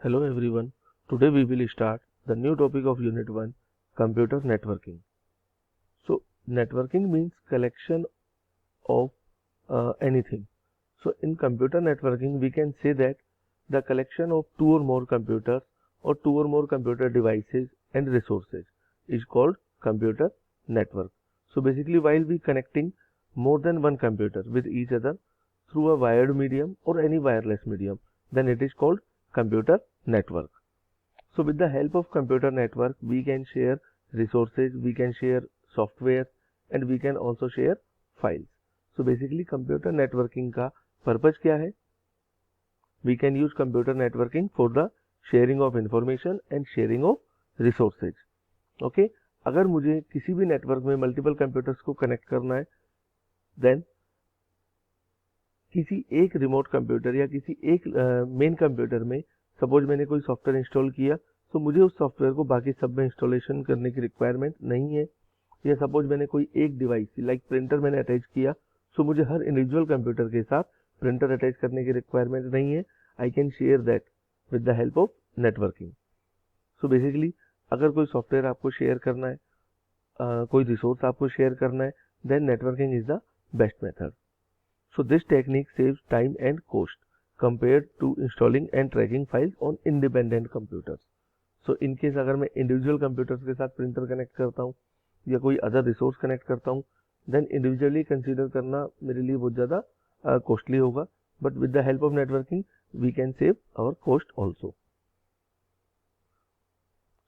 Hello everyone. Today we will start the new topic of Unit 1, Computer Networking. So networking means collection of anything. So in computer networking we can say that the collection of two or more computers or two or more computer devices and resources is called computer network. So basically while we connecting more than one computer with each other through a wired medium or any wireless medium, then it is called computer network. So with the help of computer network, we can share resources, we can share software, and we can also share files. So basically computer networking का purpose क्या है? We can use computer networking for the sharing of information and sharing of resources. Okay? अगर मुझे किसी भी network में multiple computers को connect करना है, देन किसी एक रिमोट कंप्यूटर या किसी एक मेन कंप्यूटर में सपोज मैंने कोई सॉफ्टवेयर इंस्टॉल किया, तो मुझे उस सॉफ्टवेयर को बाकी सब में इंस्टॉलेशन करने की रिक्वायरमेंट नहीं है। या सपोज मैंने कोई एक डिवाइस लाइक प्रिंटर मैंने अटैच किया, सो मुझे हर इंडिविजुअल कंप्यूटर के साथ प्रिंटर अटैच करने की रिक्वायरमेंट नहीं है। I can share that with the help of networking. So basically अगर कोई सॉफ्टवेयर आपको शेयर करना है, कोई रिसोर्स आपको शेयर करना है, then networking is the best method. So this technique saves time and cost compared to installing and tracking files on independent computers. So in case अगर मैं individual computers के साथ printer connect करता हूँ या कोई other resource connect करता हूँ, then individually consider करना मेरे लिए बहुत ज़्यादा costly होगा. But with the help of networking, we can save our cost also.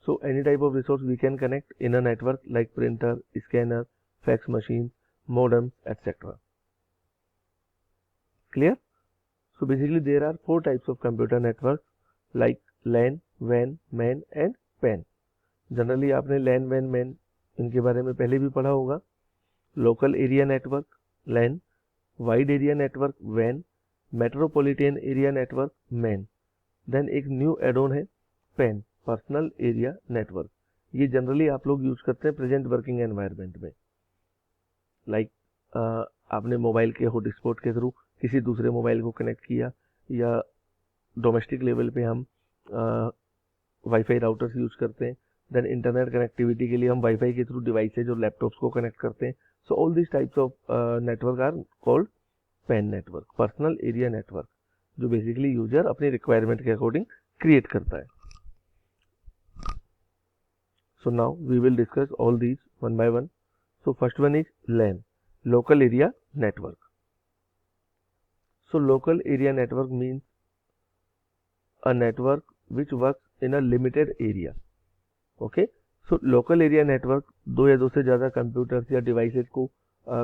So any type of resource we can connect in a network like printer, scanner, fax machine, modems, etc. Clear? So basically there are four types of computer networks like LAN, WAN, MAN and PAN. Generally आपने LAN, WAN, MAN इनके बारे में पहले भी पढ़ा होगा. Local area network LAN, wide area network WAN, metropolitan area network MAN. Then एक new add on है PAN, पर्सनल एरिया नेटवर्क. ये जनरली आप लोग यूज करते हैं प्रेजेंट वर्किंग एनवायरनमेंट में. लाइक आपने मोबाइल के हॉटस्पॉट के थ्रू किसी दूसरे मोबाइल को कनेक्ट किया, या डोमेस्टिक लेवल पे हम वाईफाई राउटर्स यूज करते हैं. देन इंटरनेट कनेक्टिविटी के लिए हम वाईफाई के थ्रू डिवाइसेज और लैपटॉप्स को कनेक्ट करते हैं. So all this types of network are called PAN network, personal area network, जो बेसिकली यूजर अपनी रिक्वायरमेंट के अकॉर्डिंग क्रिएट करता है. So now we will discuss all these one by one. So first one is LAN, local area network. So local area network means a network which works in a limited area. Okay? So local area network दो या दो से ज़्यादा computers या devices को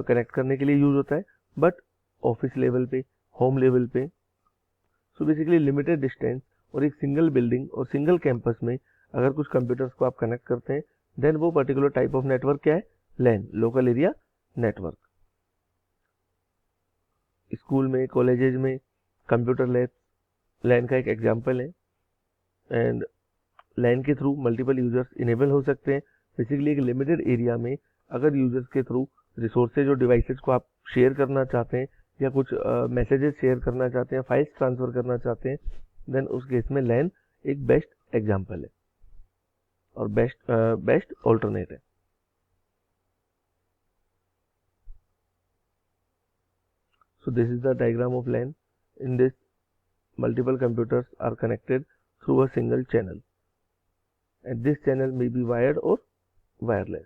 connect करने के लिए यूज होता है, बट ऑफिस लेवल पे, होम लेवल पे. सो बेसिकली लिमिटेड डिस्टेंस और एक सिंगल बिल्डिंग और सिंगल कैंपस में अगर कुछ कंप्यूटर्स को आप कनेक्ट करते हैं, देन वो पर्टिकुलर टाइप ऑफ नेटवर्क क्या है? LAN, local area network. School में, कॉलेजेज में कंप्यूटर लैब LAN का एक एग्जांपल है. एंड LAN के थ्रू मल्टीपल यूजर्स इनेबल हो सकते हैं. बेसिकली एक लिमिटेड एरिया में अगर यूजर्स के थ्रू रिसोर्सेज और डिवाइसेस को आप शेयर करना चाहते हैं, या कुछ मैसेजेस शेयर करना चाहते हैं, फाइल्स ट्रांसफर करना चाहते हैं, देन उस केस में LAN एक बेस्ट एग्जाम्पल है और बेस्ट ऑल्टरनेट है. So this is the diagram of LAN. In this, multiple computers are connected through a single channel, and this channel may be wired or wireless.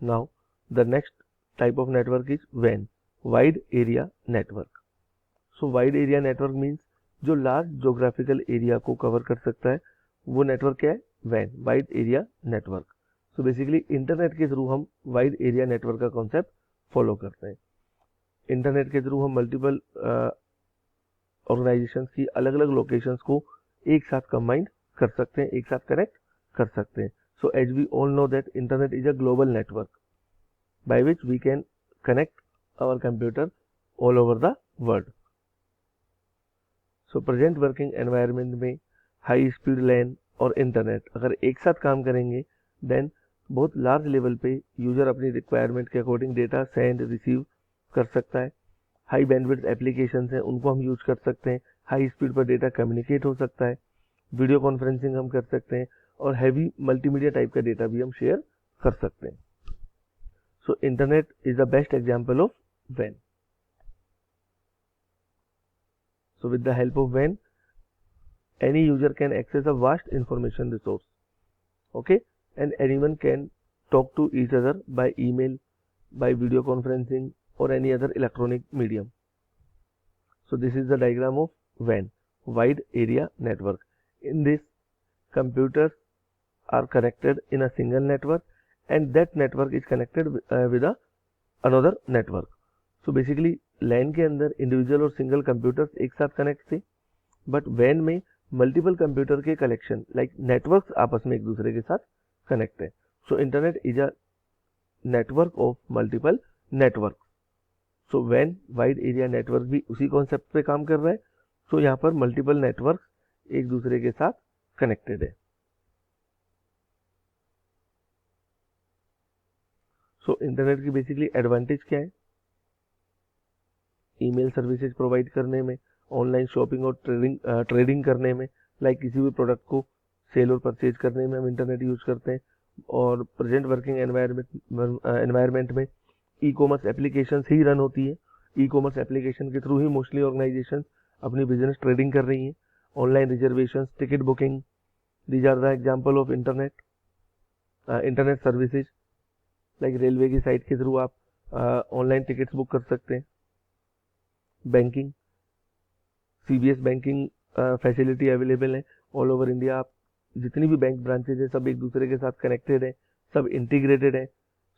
Now the next type of network is WAN, wide area network. So wide area network means जो large geographical area को cover कर सकता है, वो network क्या है? WAN, wide area network. So basically internet के through हम वाइड एरिया नेटवर्क का कॉन्सेप्ट फॉलो करते हैं. इंटरनेट के थ्रू हम मल्टीपल ऑर्गेनाइजेशंस की अलग अलग लोकेशंस को एक साथ कंबाइन कर सकते हैं, एक साथ कनेक्ट कर सकते हैं. So as we all know that internet is a global network by which we can connect our computer all over the world. So present working environment में हाई स्पीड LAN और इंटरनेट अगर एक साथ काम करेंगे, देन बहुत large level पे user अपनी रिक्वायरमेंट के अकॉर्डिंग डेटा सेंड रिसीव कर सकता है. हाई बैंडविड्थ एप्लीकेशंस हैं उनको हम यूज कर सकते हैं, हाई स्पीड पर डेटा कम्युनिकेट हो सकता है, वीडियो कॉन्फ्रेंसिंग हम कर सकते हैं, और हैवी मल्टीमीडिया टाइप का डेटा भी हम शेयर कर सकते हैं. So internet is the best example of WAN. So with the help of WAN, any user can access a vast information resource, okay, and anyone can talk to each other by email, by video conferencing, or any other electronic medium. So this is the diagram of WAN, wide area network. In this, computers are connected in a single network, and that network is connected with another network. So basically LAN के अंदर individual और single computers एक साथ connect थे, but WAN में multiple computer के collection like networks आपस में एक दूसरे के साथ कनेक्ट है. So internet is a network of multiple network. So WAN wide area network भी उसी कॉन्सेप्ट पे काम कर रहा है. सो यहाँ पर मल्टीपल नेटवर्क एक दूसरे के साथ कनेक्टेड है. सो इंटरनेट की बेसिकली एडवांटेज क्या है? ईमेल सर्विसेज प्रोवाइड करने में, ऑनलाइन शॉपिंग और ट्रेडिंग करने में, लाइक किसी भी प्रोडक्ट को सेल और परचेज करने में हम इंटरनेट यूज करते हैं. और प्रेजेंट वर्किंग एनवायरनमेंट में ई कॉमर्स एप्लीकेशन ही रन होती है. ई कॉमर्स एप्लीकेशन के थ्रू ही मोस्टली ऑर्गेनाइजेशन अपनी बिजनेस ट्रेडिंग कर रही हैं. Online reservation, ticket booking, these are the example of internet services. Like railway की साइट के थ्रू आप ऑनलाइन टिकट्स बुक कर सकते हैं. Banking, CBS banking facility available है ऑल ओवर इंडिया. आप जितनी भी बैंक ब्रांचेज है सब एक दूसरे के साथ कनेक्टेड है, सब इंटीग्रेटेड है.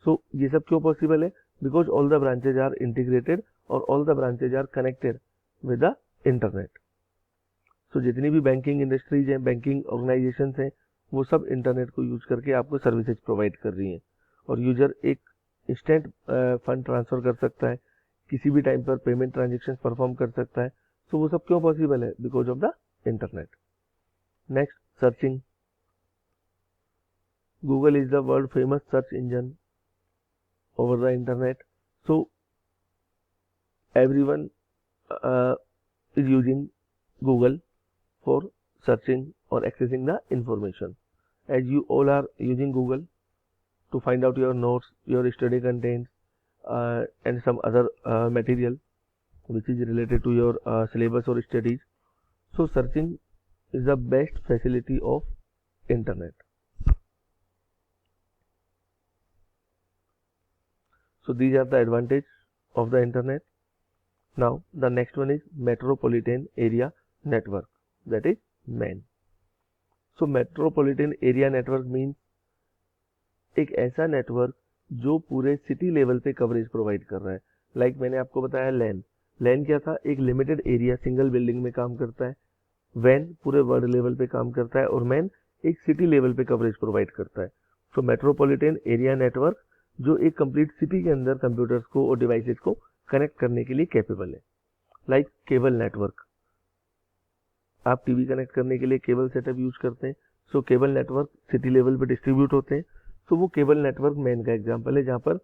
सो ये सब क्यों पॉसिबल है? Because all the branches are integrated और all the branches are connected with the internet. So जितनी भी बैंकिंग इंडस्ट्रीज हैं, बैंकिंग ऑर्गेनाइजेशन हैं, वो सब इंटरनेट को यूज करके आपको सर्विसेज प्रोवाइड कर रही हैं. और यूजर एक इंस्टेंट फंड ट्रांसफर कर सकता है, किसी भी टाइम पर पेमेंट ट्रांजेक्शन परफॉर्म कर सकता है. तो वो सब क्यों पॉसिबल है? Because of the internet. Next, searching. Google is the world famous search engine over the internet. So everyone is using Google for searching or accessing the information. As you all are using Google to find out your notes, your study contents, and some other material which is related to your syllabus or studies. So searching is the best facility of internet. So these are the advantages of the internet. Now the next one is metropolitan area network, that is MAN. So metropolitan area network means एक ऐसा network जो पूरे city level पे coverage provide कर रहा है. Like मैंने आपको बताया लैन क्या था? एक लिमिटेड एरिया सिंगल बिल्डिंग में काम करता है. WAN पूरे वर्ल्ड लेवल पे काम करता है और MAN एक सिटी लेवल पे कवरेज प्रोवाइड करता है. सो मेट्रोपॉलिटन एरिया नेटवर्क जो एक कंप्लीट सिटी के अंदर कंप्यूटर्स को और डिवाइसेज को कनेक्ट करने के लिए कैपेबल है. लाइक केबल नेटवर्क, आप टीवी कनेक्ट करने के लिए केबल सेटअप यूज करते हैं. सो केबल नेटवर्क सिटी लेवल पे डिस्ट्रीब्यूट होते हैं. तो वो केबल नेटवर्क MAN का एग्जांपल है, जहाँ पर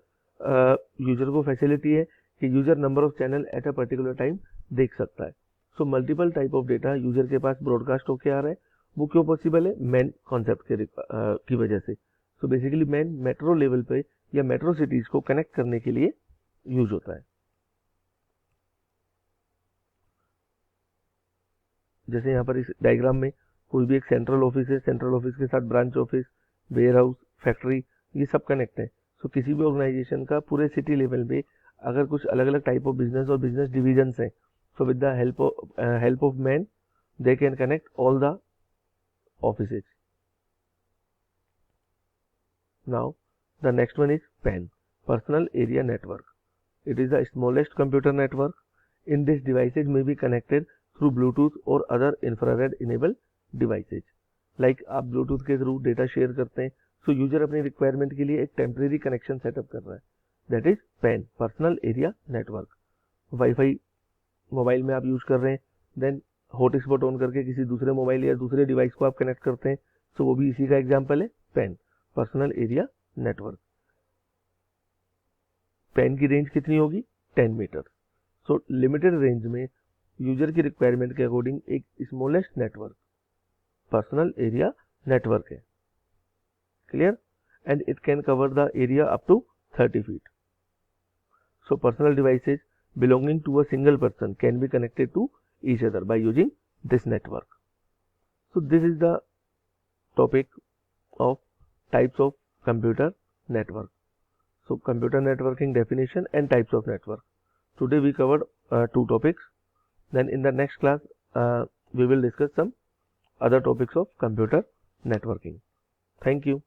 यूजर को फैसिलिटी है कि user number of channel at a particular time देख सकता है. So multiple type of data user के पास ब्रॉडकास्ट होके आ रहा है. वो क्यों पॉसिबल है? MAN कॉन्सेप्ट की वजह से. So basically MAN metro level पे या मेट्रो सिटीज को कनेक्ट करने के लिए यूज होता है. जैसे यहाँ पर इस डायग्राम में कोई भी एक सेंट्रल ऑफिस है, सेंट्रल ऑफिस के साथ branch office, warehouse, factory, ये सब कनेक्ट है. सो किसी भी ऑर्गेनाइजेशन का पूरे सिटी लेवल पे अगर कुछ अलग अलग टाइप ऑफ बिजनेस और बिजनेस डिविजन्स हैं, so with the help of MAN they can connect all the offices. Now the next one is PAN, personal area network. It is the smallest computer network. In this devices में be connected through Bluetooth और other infrared enable devices. Like आप Bluetooth के through data share करते हैं. सो user अपनी requirement के लिए एक टेम्परेरी कनेक्शन सेटअप कर रहा है. That is PAN, personal area network. Wifi mobile में आप यूज कर रहे हैं, देन हॉटस्पॉट ऑन करके किसी दूसरे मोबाइल या दूसरे डिवाइस को आप कनेक्ट करते हैं. सो वो भी इसी का एग्जाम्पल है, PAN, personal area network. PAN की रेंज कितनी होगी? 10 मीटर. सो लिमिटेड रेंज में यूजर की रिक्वायरमेंट के अकॉर्डिंग एक smallest network personal area network है. Clear? And it can cover the area up to 30 feet. So personal devices belonging to a single person can be connected to each other by using this network. So this is the topic of types of computer network. So computer networking definition and types of network. Today we covered two topics. Then in the next class we will discuss some other topics of computer networking. Thank you.